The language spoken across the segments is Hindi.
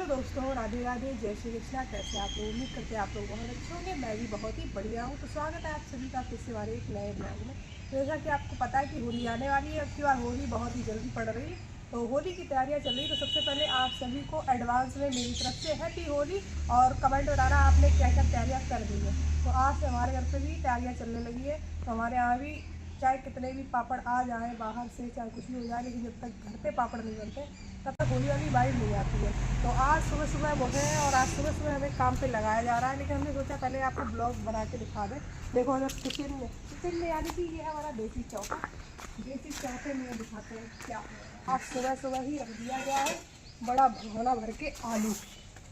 दोस्तों, राधे राधे, जय श्री कृष्णा। कैसे आप लोग? उम्मीद करते हैं आप लोग बहुत अच्छे होंगे। मैं भी बहुत ही बढ़िया हूँ। तो स्वागत है आप सभी का फिर से हमारे एक नए ब्लॉग में। जैसा कि आपको पता है कि होली आने वाली है। अब की बार होली बहुत ही जल्दी पड़ रही है, तो होली की तैयारियां चल रही है। तो सबसे पहले आप सभी को एडवांस में मेरी तरफ से हैप्पी होली, और कमेंट बताना आपने क्या क्या तैयारियाँ कर दी है। तो आज से हमारे घर पर भी तैयारियाँ चलने लगी है। तो हमारे यहाँ भी चाहे कितने भी पापड़ आ जाए बाहर से, चाहे कुछ भी हो जाए, लेकिन जब तक घर पे पापड़ नहीं बनते तब तक होली वाली वाइब नहीं आती है। तो आज सुबह सुबह वो है, और आज सुबह सुबह हमें काम पे लगाया जा रहा है। लेकिन हमने सोचा पहले आपको ब्लॉग बना के दिखा दें। देखो अगर किचन में यानी कि ये हमारा देसी चौका, देसी चौके में दिखाते हैं क्या। आज सुबह सुबह ही रख दिया गया है बड़ा भगोना भर के आलू,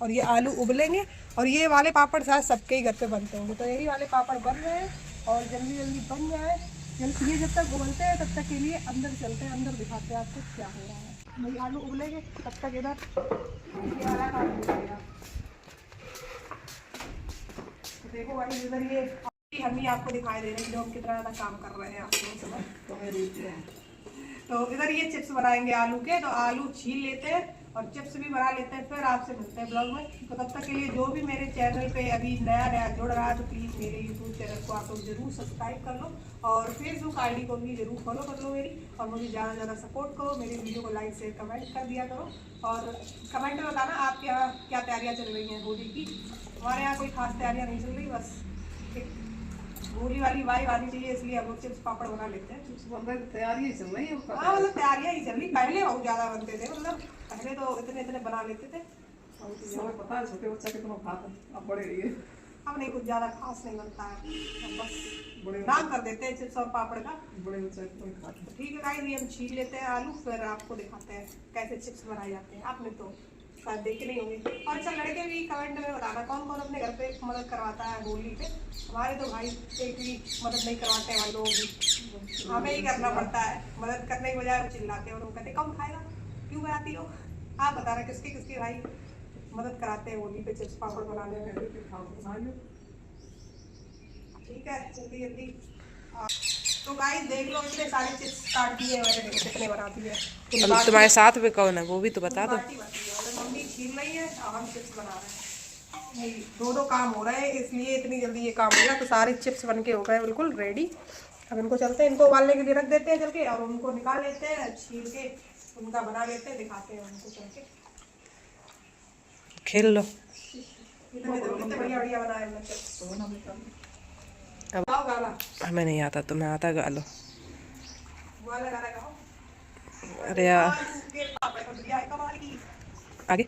और ये आलू उबलेंगे। और ये वाले पापड़ शायद सबके ही घर पे बनते होंगे, तो यही वाले पापड़ बन रहे हैं। और जल्दी जल्दी बन जाए, ये जब तक उबलते हैं तब तक के लिए अंदर चलते हैं, अंदर दिखाते हैं आपको क्या हो रहा है। भाई आलू उबलेंगे तब तक इधर ये वाला काम हो। तो देखो भाई इधर ये हम ही आपको दिखाई दे रहे हैं जो हम कितना ज़्यादा काम कर रहे हैं आप लोगों से। तो इधर ये चिप्स बनाएंगे आलू के। तो आलू छील लेते हैं और चिप्स भी बना लेते हैं, फिर आपसे मिलते हैं ब्लॉग में। तो तब तक के लिए जो भी मेरे चैनल पे अभी नया नया जुड़ रहा है तो प्लीज़ मेरे यूट्यूब चैनल को आप लोग जरूर सब्सक्राइब कर लो, और फेसबुक आईडी को भी जरूर फॉलो कर लो मेरी, और मुझे ज़्यादा से ज़्यादा सपोर्ट करो। मेरी वीडियो को लाइक शेयर कमेंट कर दिया करो, और कमेंट में बताना आपके यहाँ क्या तैयारियाँ चल रही हैं होली की। हमारे यहाँ कोई खास तैयारियाँ नहीं चल रही, बस होली वाली वाइब आनी चाहिए, इसलिए हम लोग चिप्स पापड़ बना लेते हैं। तैयारी चल रही है। हाँ मतलब तैयारियाँ ही चल रही। पहले बहुत ज़्यादा बनते थे, मतलब पहले तो इतने इतने बना लेते थे। पता है छोटे बच्चा कितना खाता है, अब बड़े रहिए। अब नहीं, कुछ ज़्यादा खास नहीं बनता है, हम बस बड़े नाम कर देते हैं चिप्स और पापड़ का। बड़े बच्चा कितना खाता है। ठीक है गाइस, ये हम छील लेते हैं आलू, फिर आपको दिखाते हैं कैसे चिप्स बनाए जाते हैं। आपने तो शायद देखे नहीं होंगे। और अच्छा, लड़के भी कमेंट में बताना कौन कौन अपने घर पे मदद करवाता है होली पे। हमारे तो भाई एक भी मदद नहीं करवाते हैं भाई लोग भी, हमें ही करना पड़ता है। मदद करने की बजाय चिल्लाते हैं और कहते कौन खाएगा, क्यों बनाती हो। आप बता रहे किसके किसके भाई मदद कराते हैं होली पे चिप्स पापड़ बनाने में। ठीक है, जल्दी जल्दी। तो गाइस देख लो, इतने सारे चिप्स काट दिए मैंने, देखो कितने बना दिए। अब तुम्हारे साथ में कौन है वो भी तो बता दो। मम्मी छील रही है और हम चिप्स बना रहे हैं। दो काम हो रहे हैं, इसलिए इतनी जल्दी ये काम हो गया। तो सारे चिप्स बन के हो गए बिल्कुल रेडी। अब इनको चलते हैं, इनको उबालने के लिए रख देते हैं चल के, और उनको निकाल लेते हैं, छील के उनका बना लेते हैं, दिखाते हैं उनको चल के। खेल लो। कितने बढ़िया बढ़िया बनाए चिप्स। हमें नहीं आता, तुम्हें आता गा लो। वाला गाना गाओ। अरे यार आगे।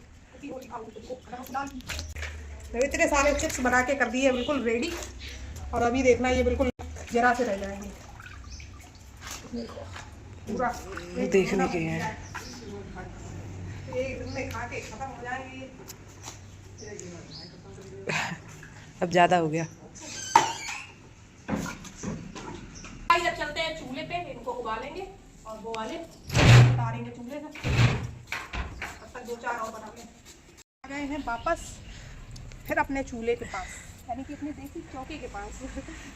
इतने सारे चिप्स बना के कर दिए बिल्कुल रेडी, और अभी देखना ये बिल्कुल जरा से रह जाएंगे पूरा देखने के हैं। एक दिन में खा के खत्म हो जाएंगे। अब ज्यादा हो गया। जब चलते हैं चूल्हे पे, इनको उबालेंगे और वो वाले उतारेंगे चूल्हे से। तब तक दो चार और बना के आ गए हैं वापस, फिर अपने चूल्हे के पास, यानी कि अपने देसी चौके के पास।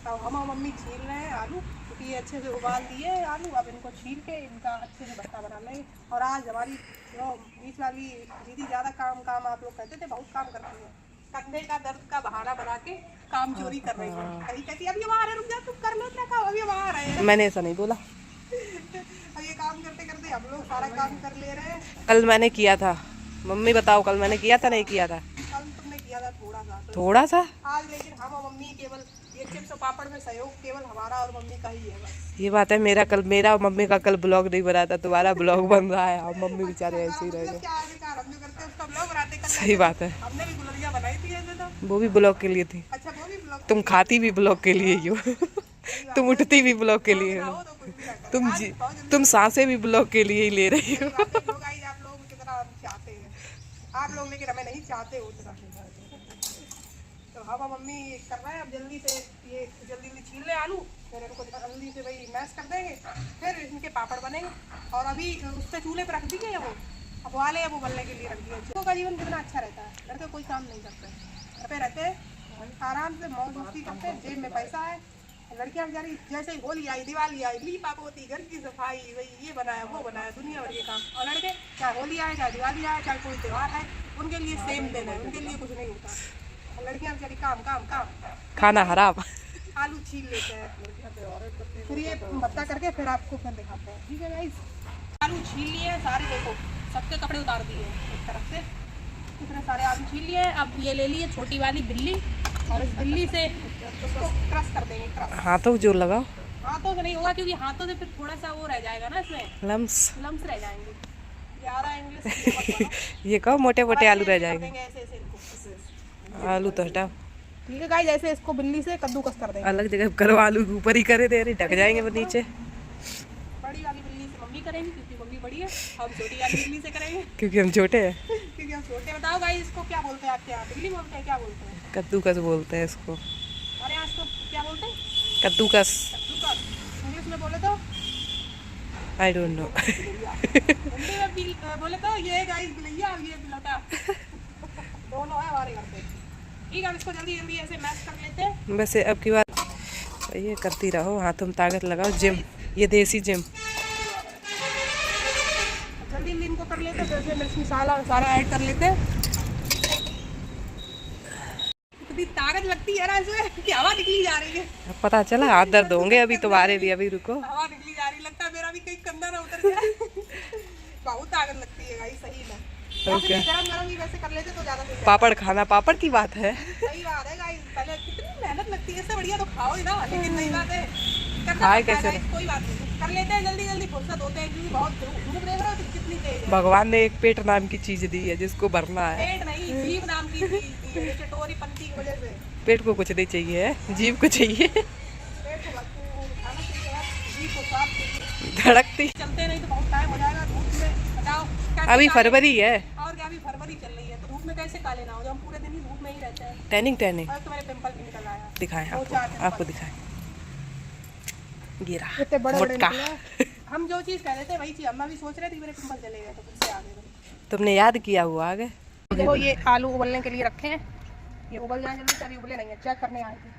अब हम और मम्मी छील रहे हैं आलू, क्योंकि ये अच्छे से उबाल दिए आलू। अब इनको छील के इनका अच्छे से भट्टा बना लेंगे। और आज हमारी जो बीच वाली दीदी ज़्यादा काम आप लोग कहते थे बहुत काम करती है, कंधे का दर्द का बहाना बना के काम चोरी कर रही है। कहीं कहती अभी वहाँ रुक जा, तुम कर लो क्या काम, अभी वहाँ आ रहे हैं। मैंने ऐसा नहीं बोला। अब ये काम करते करते हम लोग सारा काम कर ले रहे हैं। कल मैंने किया था, मम्मी बताओ कल मैंने किया था नहीं किया था? कल तुमने किया था थोड़ा सा, थोड़ा सा। आज लेकिन हम और मम्मी केवल ये चिप्स और पापड़ में सहयोग केवल हमारा और मम्मी का ही है बस। ये बात है, मेरा और मम्मी का कल ब्लॉग नहीं बना था, तुम्हारा ब्लॉग बन रहा है। और मम्मी बेचारे ऐसे ही रह गए। सही बात है, हमने भी गुलरिया बनाई थी ऐसे तो। वो भी ब्लॉग के लिए थी। अच्छा वो भी ब्लॉग, तुम खाती भी ब्लॉग के लिए ही हो। तुम उठती भी ब्लॉग के लिए हो। तुम सांसें भी ब्लॉग के लिए ही ले रही हो। आप लोग कितना चाहते हैं आप लोग, लेकिन हमें नहीं चाहते उतना। तो हम मम्मी कर रहे हैं अब जल्दी से, ये जल्दी छील ले आलू, फिर इनको जल्दी से भाई मैश कर देंगे, फिर इनके पापड़ बनेंगे। और अभी उससे चूल्हे पर रख दिए वो, अब वाले अब उबलने के लिए रख दिए। बच्चों का जीवन कितना अच्छा रहता है, लड़के कोई काम नहीं करते, घर पे रहते हैं आराम से मौज मस्ती करते हैं, जेब में पैसा है। लड़कियां बेचारी जैसे ही होली आई, दिवाली आई, लीपा पोती, घर की सफाई, वही ये बनाया वो बनाया, दुनिया भर के काम। और लड़के चाहे होली आए, चाहे दिवाली आए, चाहे कोई त्यौहार है, उनके लिए सेम दिन है, उनके लिए कुछ नहीं होता। लड़कियां बेचारी काम काम काम, खाना हराम। आलू छील लेते हैं, फिर ये भत्ता करके फिर आपको फिर दिखाते हैं। ठीक है गाइस, आलू छील लिए सारे, देखो सबके कपड़े उतार दिए एक तरफ से, इतने सारे आलू छील लिए। अब ये ले लिए छोटी वाली बिल्ली, और इस बिल्ली से उसको क्रश कर देंगे, क्रश। हाथों को जोर लगाओ। हाथों से नहीं होगा, क्योंकि हाथों से फिर थोड़ा सा वो रह जाएगा ना, इसमें लम्स। लम्स रह जाएंगे। ज़्यादा इंग्लिश ये कहो मोटे मोटे आलू रह जाएंगे। ऐसे ऐसे इनको। आलू तो हटाओ, ठीक है गाइस, ऐसे इसको बिल्ली से कद्दूकस कर देंगे। अलग जगह करो, आलू के ऊपर ही करे दे रहे, ढक जाएंगे वो नीचे। बड़ी वाली बिल्ली से मम्मी करेंगी, क्योंकि मम्मी बड़ी है। हम छोटी वाली बिल्ली से करेंगे, क्योंकि हम छोटे हैं। क्योंकि हम छोटे। बताओ गाइस, इसको क्या बोलते हैं आपके यहाँ? बिल्ली बोलते हैं, क्या बोलते हैं? कद्दूकस बोलते हैं इसको। हमारे यहाँ इसको क्या बोलते हैं? कद्दूकस। कद्दूकस। इंग्लिश में बोले तो आई डोंट नो। हिंदी में बोले तो ये गाइस बिलैया और ये बिलौटा दोनों है हमारे घर पे। ठीक है, हम इसको जल्दी जल्दी ऐसे मैश कर लेते हैं। वैसे अब की बात ये करती रहो, हाथों में ताकत लगाओ, जिम, ये देसी जिम। जल्दी जल्दी इनको कर लेते हैं, फिर इसमें मिर्च मसाला सारा ऐड कर लेते हैं। इतनी ताकत लगती है ना इसमें कि हवा निकली जा रही है। अब पता चला, हाथ दर्द होंगे अभी तुम्हारे भी, अभी रुको। हवा निकली जा रही, लगता है मेरा भी कहीं कंधा ना उतर जाए। बहुत ताकत लगती है गाइस, सही में। ओके। गरम गरम ही वैसे कर लेते तो ज्यादा सही है। पापड़ खाना, पापड़ की बात है। सही बात है गाइस, पहले कितनी मेहनत लगती है, इससे बढ़िया तो खाओ ही ना। लेकिन सही बात है, करना खाए पड़ता है कैसे? guys, कोई बात नहीं, कर लेते हैं जल्दी जल्दी, फुर्सत होते हैं, क्योंकि बहुत धूप देख रहे हो कितनी तेज है। भगवान ने एक पेट नाम की चीज दी है जिसको भरना है। पेट नहीं, जीभ नाम की चीज दी है, चटोरी पंती की वजह से। पेट को कुछ नहीं चाहिए, जीभ को चाहिए। पेट को खाना चाहिए, जीभ को साफ चाहिए। धड़कती। चलते नहीं तो बहुत टाइम हो जाएगा धूप में। बताओ क्या अभी काले- फरवरी है, और क्या, अभी फरवरी चल रही है, तो धूप में कैसे काले ना हो? जब हम पूरे दिन ही धूप में ही रहते हैं। Tanning tanning. और तो मेरे पिंपल भी निकल आया। दिखाएं दो आपको, चार पिंपल। आपको दिखाएं। ये रहा इतने बड़े बड़े मोटका। निकले। हम जो चीज कह रहे थे वही चीज, हम भी सोच रहे थे कि मेरे पिंपल चले गए, तो फिर से आ गए। तुमने याद किया हुआ आगे। देखो ये आलू उबलने के लिए रखे हैं, ये उबल जाए जल्दी से। अभी उबले नहीं है, चेक करने आए थे।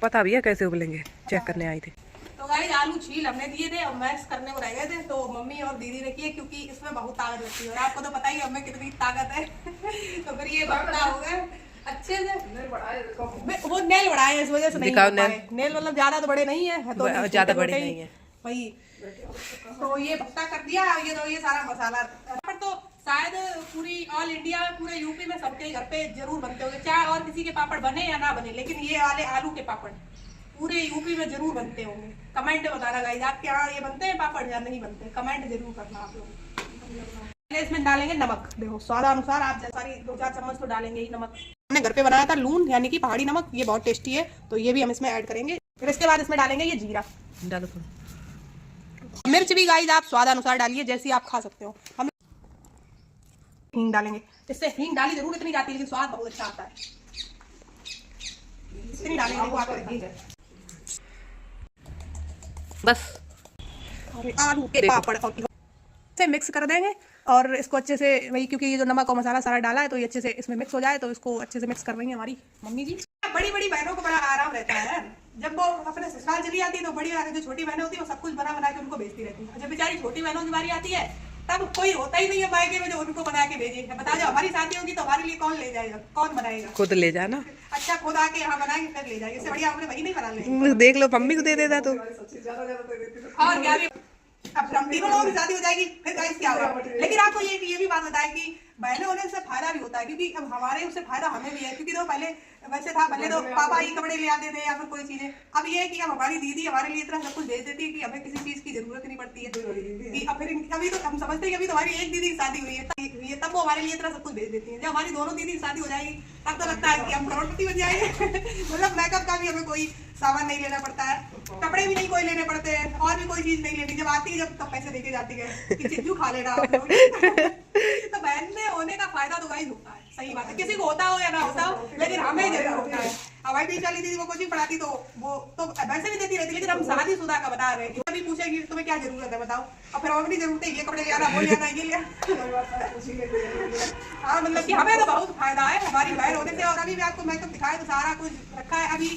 पता भी है कैसे उबलेंगे, चेक करने आई थी। तो गाइस आलू छील हमने दिए थे और मैश करने को रह गए थे, तो मम्मी और दीदी ने किए, क्योंकि इसमें बहुत ताकत लगती है और आपको तो पता ही है हमें कितनी ताकत है। तो फिर ये भरता हो गया अच्छे से। वो नेल बढ़ाए हैं, इस वजह से नहीं दिखाओ हो पाए। नेल मतलब ज्यादा तो बड़े नहीं है, तो ज्यादा बड़े नहीं है वही। तो ये भत्ता कर दिया, ये तो ये सारा मसाला पर तो शायद पूरी ऑल इंडिया, पूरे यूपी में सबके घर पे जरूर बनते होंगे, चाहे और किसी के पापड़ बने या ना बने, लेकिन ये वाले आलू के पापड़ पूरे यूपी में जरूर बनते होंगे। कमेंट में बताना गाइस, आपके यहाँ ये बनते हैं पापड़ या नहीं बनते, कमेंट जरूर करना आप लोग। इसमें डालेंगे नमक, देखो स्वाद अनुसार, आप जैसा 2-4 चम्मच तो डालेंगे ही नमक। हमने घर पे बनाया था लून, यानी कि पहाड़ी नमक, ये बहुत टेस्टी है, तो ये भी हम इसमें ऐड करेंगे। फिर इसके बाद इसमें डालेंगे ये जीरा। डालो थोड़ा। मिर्च भी गाइस आप स्वाद अनुसार डालिए, जैसी आप खा सकते हो। हम हींग डालेंगे, इससे हींग डाली जरूर इतनी जाती है, लेकिन स्वाद बहुत अच्छा आता है। इतनी डालेंगे, देखो आप देखिए। बस आलू के पापड़ से मिक्स कर देंगे और इसको अच्छे से, वही क्योंकि ये जो नमक और मसाला सारा डाला है, तो ये अच्छे से इसमें मिक्स हो जाए, तो इसको अच्छे से मिक्स कर रही है हमारी मम्मी जी। बड़ी बड़ी बहनों को बड़ा आराम रहता है, जब वो अपने ससुराल चली जाती है तो बड़ी जो छोटी बहनें होती है वो सब कुछ बना बना के उनको भेजती रहती है। जब बेचारी छोटी बहनों की बारी आती है तब कोई होता ही नहीं है मायके में जो उनको बना के भेजे। बता जाओ हमारी शादी होगी तो हमारे लिए कौन ले जाएगा, कौन बनाएगा? खुद ले जाना। अच्छा खुद आके यहाँ बनाएंगे फिर ले जाएंगे, इससे बढ़िया हमने वही नहीं बना ले। देख लो मम्मी को दे देता तो। और क्या भी, अब हम तीनों लोगों की शादी हो जाएगी फिर गाइस क्या होगा। लेकिन आपको ये भी बात बताएं कि बहनें होने से फायदा भी होता है, क्योंकि अब हमारे उससे फायदा हमें भी है, क्योंकि तो पहले वैसे था, पहले तो पापा ही कपड़े ले आते थे या फिर कोई चीजें। अब ये है कि अब हमारी दीदी हमारे लिए इतना सब कुछ भेज देती है कि हमें किसी चीज की जरूरत नहीं पड़ती है। अब फिर अभी तो हम समझते हैं कि अभी तो हमारी एक दीदी की शादी हुई है, तब वो हमारे लिए इतना सब कुछ भेज देती है। जब हमारी दोनों दीदी की शादी हो जाएगी तब तो लगता है कि हम करोड़पति बन जाएंगे। मतलब मेकअप का भी हमें कोई सामान नहीं लेना पड़ता है, कपड़े भी नहीं कोई लेने पड़ते हैं, और भी कोई चीज नहीं लेनी। जब आती है जब तब पैसे देके जाती है कि चिज्जू खा लेना। तो बहन में होने का फायदा तो गाइस होता है, सही बात है, किसी को होता हो या ना होता हो, लेकिन हमें जरूर होता है। हमारी बीच वाली दीदी वो कोचिंग पढ़ाती तो वो तो वैसे भी देती रहती, लेकिन हम शादीशुदा का बता रहे हैं। अभी पूछेंगे तुम्हें क्या जरूरत है बताओ, और फिर हम अपनी जरूरत है ये कपड़े ले आना, वो ले आना, ये ले हाँ मतलब कि हमें तो बहुत फायदा है हमारी बहन होने से। और अभी भी आपको मेकअप दिखाया तो सारा कुछ रखा है, अभी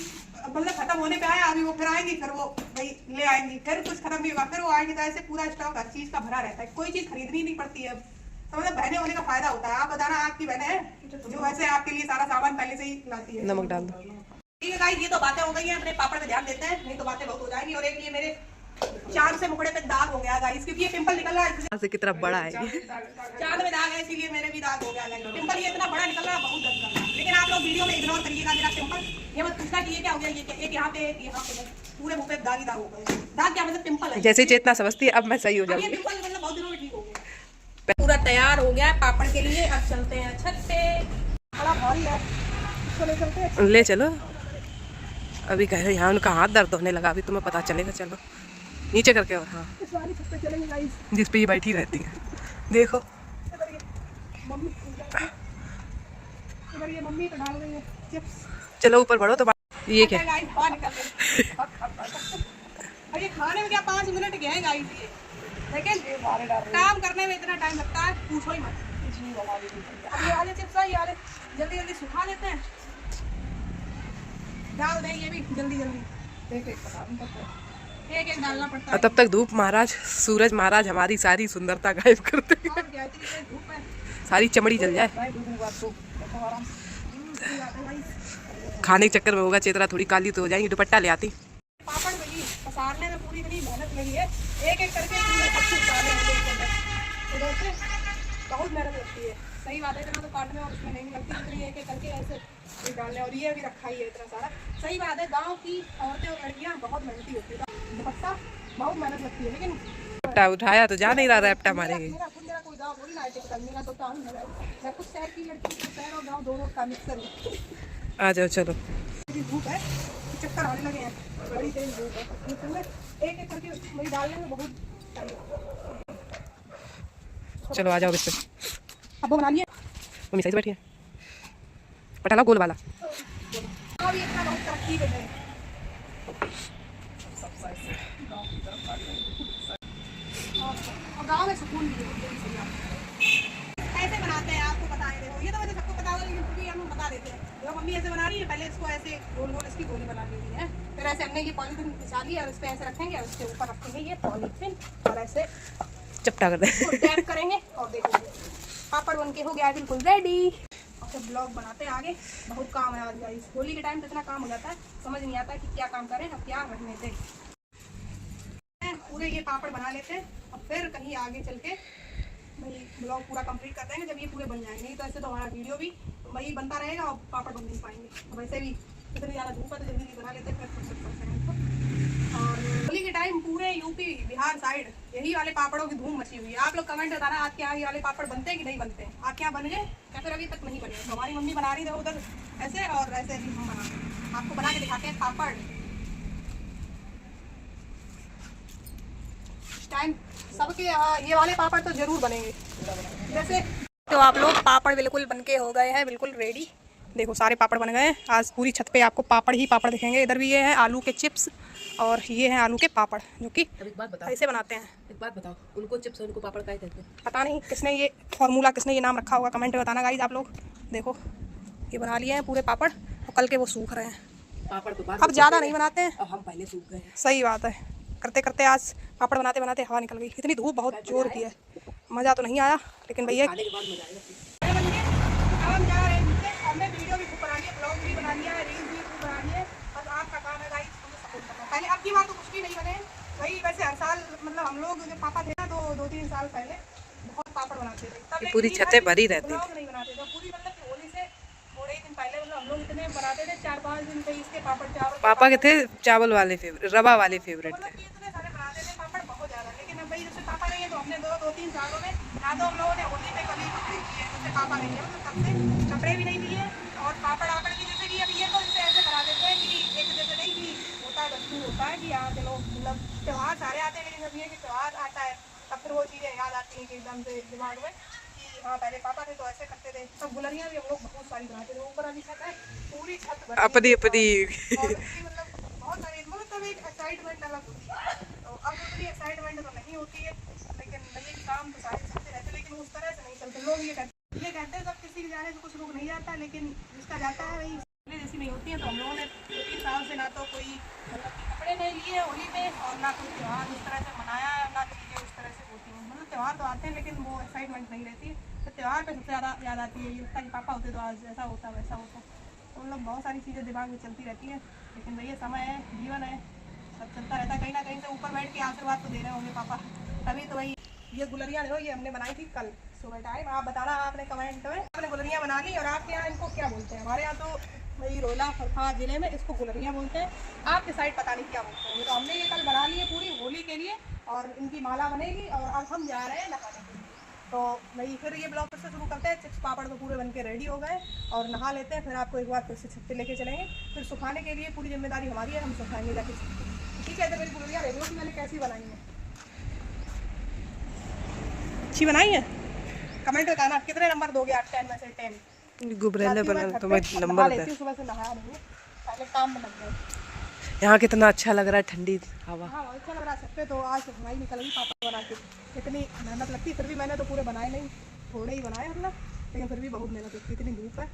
मतलब खत्म होने पे आया, अभी वो फिर आएंगी, फिर वो भाई ले आएंगी, फिर कुछ खत्म नहीं होगा, फिर वो आएंगी, तो ऐसे पूरा स्टॉक हर चीज का भरा रहता है, कोई चीज खरीदनी नहीं पड़ती है। तो मतलब बहनें होने का फायदा होता है। आप बताना आपकी बहनें हैं जो वैसे आपके लिए सारा सामान पहले से ही लाती है। नमक डाल दो। ठीक है गाइस, ये तो बातें हो गई हैं, अपने पापड़ पे ध्यान देते हैं, नहीं तो बातें बहुत हो जाएंगी। और एक ये मेरे चांद से मुखड़े पे दाग हो गया गाइस, क्योंकि ये पिंपल निकल रहा है से कितना बड़ा है ये। चांद में दाग है, इसीलिए मेरे भी दाग हो गया गाइस। पिंपल ये इतना बड़ा निकल रहा है, बहुत दर्द कर रहा है। लेकिन आप लोग वीडियो में इग्नोर करिएगा मेरा पिंपल। ये मत पूछना कि ये क्या हो गया, ये क्या, एक यहाँ पे, एक यहाँ पे, पूरे मुंह पे दाग ही दाग हो गए। दाग क्या मतलब पिंपल है। जैसे चेतना समझती है अब मैं सही हो अब ये जाऊंगी। पिंपल मतलब बहुत दिनों में ठीक हो गया। पूरा तैयार हो गया है पापड़ के लिए। अब चलते हैं छत पे। बड़ा भारी है, इसको ले चलते हैं। ले चलो। अभी कह रहे यहाँ उनका हाथ दर्द होने लगा, अभी तुम्हें पता चलेगा। चलो नीचे करके। और हाँ, इस वाली छत पे चलेंगे गाइस, जिस पे ये बैठी रहती है। देखो इधर ये मम्मी, इधर ये मम्मी तो डाल रही है चिप्स। चलो ऊपर बढ़ो। तो ये क्या गाइस बाहर निकल गए। अब ये खाने में क्या 5 मिनट गए गाइस, ये लेकिन काम करने में इतना टाइम लगता है पूछो ही मत। अब ये वाले चिप्स है, ये वाले जल्दी जल्दी सुखा लेते हैं, डाल दें ये भी जल्दी जल्दी। एक एक डालना पड़ता है। तब तक धूप महाराज, सूरज महाराज हमारी सारी सुंदरता गायब करते हैं। और क्या, इतनी तेज धूप है। सारी चमड़ी जल जाए। खाने के चक्कर में होगा चेतरा थोड़ी काली तो हो जाएंगी। दुपट्टा ले आती। पापड़ भाई पसारने में पूरी इतनी मेहनत लगी है, एक एक करके पूरे अच्छे उतारने में इधर से बहुत मेहनत लगती है। सही बात है, इतना तो काटने और उसमें नहीं लगती, इतनी एक एक करके ऐसे डालने। और ये भी रखा ही है इतना सारा। सही बात है, गांव की औरतें और लड़कियां बहुत मेहनती होती है। दुपट्टा बहुत मेहनत लगती है, लेकिन दुपट्टा उठाया तो जा नहीं रहा, रैपटा मारेंगे। मेरा कोई गाँव थोड़ी ना है करने का, तो टाउन है। मैं खुद शहर की लड़की, शहर और गाँव दोनों का मिक्सर है। आ जाओ चलो। धूप है, चक्कर आने लगे हैं, बड़ी तेज धूप है। इसमें एक एक करके वही डालने में बहुत टाइम लगता है। चलो आ जाओ बिस्तर। अब वो बना लिए, मम्मी सही से बैठी है। पटाला गोल वाला। अब ये इतना बहुत तरक्की पे है। और गाँव में सुकून भी है। ऐसे बनाते हैं, आपको पता है। देखो ये तो वैसे सबको पता होगा, लेकिन फिर भी हम बता देते हैं। देखो मम्मी ऐसे बना रही है, पहले इसको ऐसे गोल गोल इसकी गोली बना ली है। फिर ऐसे हमने ये पॉलीथीन बिछा ली और इस पे ऐसे रखेंगे और उसके ऊपर रखेंगे ये पॉलीथीन और ऐसे चपटा कर दे। टैप करेंगे और देखोगे पापड़ बन के हो गया बिल्कुल रेडी। और फिर ब्लॉग बनाते हैं आगे। बहुत काम है आज गाइस, होली के टाइम तो इतना काम हो जाता है, समझ नहीं आता कि क्या काम करें। अब क्या रखने थे, पूरे ये पापड़ बना लेते हैं और फिर कहीं आगे चल के भाई ब्लॉग पूरा कंप्लीट कर देंगे जब ये पूरे बन जाएंगे। नहीं तो ऐसे तो हमारा वीडियो भी वही बनता रहेगा और पापड़ बन नहीं पाएंगे। वैसे भी इतनी ज़्यादा धूप है तो जल्दी बना लेते हैं, फिर फुर्सत करते हैं। और होली के टाइम पूरे यूपी बिहार साइड यही वाले पापड़ों की धूम मची हुई है। आप लोग कमेंट बताना आपके यहाँ ये वाले पापड़ बनते हैं कि नहीं बनते हैं, आपके यहाँ बन गए या फिर अभी तक नहीं बने। तो हमारी मम्मी बना रही है उधर ऐसे, और ऐसे भी हम बनाते हैं। आपको बना के दिखाते हैं पापड़। टाइम सबके यहाँ ये वाले पापड़ तो जरूर बनेंगे। जैसे तो आप लोग पापड़ बिल्कुल बनके हो गए हैं, बिल्कुल रेडी। देखो सारे पापड़ बन गए हैं। आज पूरी छत पे आपको पापड़ ही पापड़ दिखेंगे। इधर भी ये है आलू के चिप्स और ये है आलू के पापड़, जो कि ऐसे बनाते हैं। एक बात बताओ, उनको चिप्स उनको पापड़ का कहते हैं? पता नहीं किसने ये फॉर्मूला, किसने ये नाम रखा होगा, कमेंट में बताना गाइज आप लोग। देखो ये बना लिए हैं पूरे पापड़ और कल के वो सूख रहे हैं। पापड़ तो अब ज़्यादा नहीं बनाते हैं, अब हम पहले सूख गए। सही बात है। करते करते आज पापड़ बनाते बनाते हवा निकल गई। इतनी धूप बहुत जोर की है, मज़ा तो नहीं आया, लेकिन भैया हम जा रहे हैं। हमने वीडियो भी खूब बना लिया, ब्लॉग भी बना लिया, रील्स भी खूब बना लिए। बस आपका काम है गाइस हमें सपोर्ट करना। पहले अब की बार तो कुछ भी नहीं बने भाई। वैसे हर साल मतलब हम लोग जब पापा थे ना तो 2-3 साल पहले बहुत पापड़ बनाते थे। तब पूरी छतें भरी रहती ब्लॉग नहीं बनाते थे पूरी, मतलब कि होली से थोड़े ही दिन पहले मतलब हम लोग इतने बनाते थे 4-5 दिन से इसके पापड़। चावल पापा के थे चावल वाले फेवरेट, रवा वाले फेवरेट थे। मतलब इतने सारे बनाते थे पापड़ बहुत ज़्यादा। लेकिन अब भाई जैसे पापा नहीं है तो हमने 2-3 सालों में ना तो हम लोगों ने होली पे कभी कपड़े किए, जैसे पापा नहीं है मतलब तब से कपड़े भी नहीं दिए। और पापड़ आपड़ की जैसे कि अब ये तो इसे ऐसे बना देते हैं कि एक जैसे नहीं कि होता है दस्तूर होता है कि हाँ चलो मतलब त्यौहार सारे आते हैं, लेकिन जब ये कि त्यौहार आता है तब फिर वो चीज़ें याद आती हैं कि एकदम से दिमाग में कि हाँ पहले पापा थे तो ऐसे करते थे। तब गुलरियाँ भी हम लोग बहुत सारी बनाते थे। ऊपर वाली छत है पूरी छत भरी अपनी अपनी मतलब बहुत सारी मतलब एक एक्साइटमेंट अलग होती है। तो अब उतनी एक्साइटमेंट तो नहीं होती है, लेकिन भैया की काम तो सारे चलते रहते, लेकिन उस तरह से नहीं चलते। लोग ये कहते हैं सब किसी के जाने से कुछ लोग नहीं जाता, लेकिन जिसका जाता है वही जैसी नहीं होती है। तो हम लोगों ने 3 साल से ना तो कोई मतलब कपड़े नहीं लिए होली पे और ना कोई त्यौहार उस तरह से मनाया, ना चीज़ें उस तरह से होती हैं। मतलब त्यौहार तो आते हैं लेकिन वो एक्साइटमेंट नहीं रहती है। तो त्यौहार पे सबसे ज़्यादा याद आती है, ये लगता है कि पापा होते तो आज ऐसा होता वैसा होता। तो मतलब बहुत सारी चीज़ें दिमाग में चलती रहती हैं, लेकिन भैया समय है, जीवन है, सब चलता रहता है। कहीं ना कहीं से ऊपर बैठ के आशीर्वाद तो दे रहे होंगे पापा, तभी तो वही। ये गुलरियाँ देखो, ये हमने बनाई थी कल सुबह टाइम। आप बताना आपने कमेंट में, आपने गुलरियाँ बना ली और आपके यहाँ इनको क्या बोलते हैं? हमारे यहाँ तो वही रोला फरफार जिले में इसको गुलरियाँ बोलते हैं, आपके साइड पता नहीं क्या बोलते हैं। तो हमने ये कल बना ली है पूरी होली के लिए और इनकी माला बनेगी और अब हम जा रहे हैं नहाने के लिए। तो वही फिर ये ब्लॉग फिर से शुरू करते हैं। चिप्स पापड़ तो पूरे बन के रेडी हो गए और नहा लेते हैं, फिर आपको एक बार फिर से छत पे लेके चलेंगे। फिर सुखाने के लिए पूरी जिम्मेदारी हमारी है, हम सुखाएंगे जाके छत पे। ठीक है, तो मेरी गुलरियाँ रेडी होगी, मैंने कैसी बनाई है, अच्छी बनाई है? कमेंट बताना कितने नंबर दोगे आप 10 में से 10। गुबरेले बना तो मैं नहा नंबर लेती हूँ, सुबह से नहाया नहीं हूँ, पहले काम में लग गए। यहाँ कितना अच्छा लग रहा है, ठंडी हवा। हाँ अच्छा लग रहा है। सकते तो आज हमारी निकल गई पापा बना के, इतनी मेहनत लगती, फिर भी मैंने तो पूरे बनाए नहीं, थोड़े ही बनाए मतलब, लेकिन फिर भी बहुत मेहनत लगती, इतनी धूप है।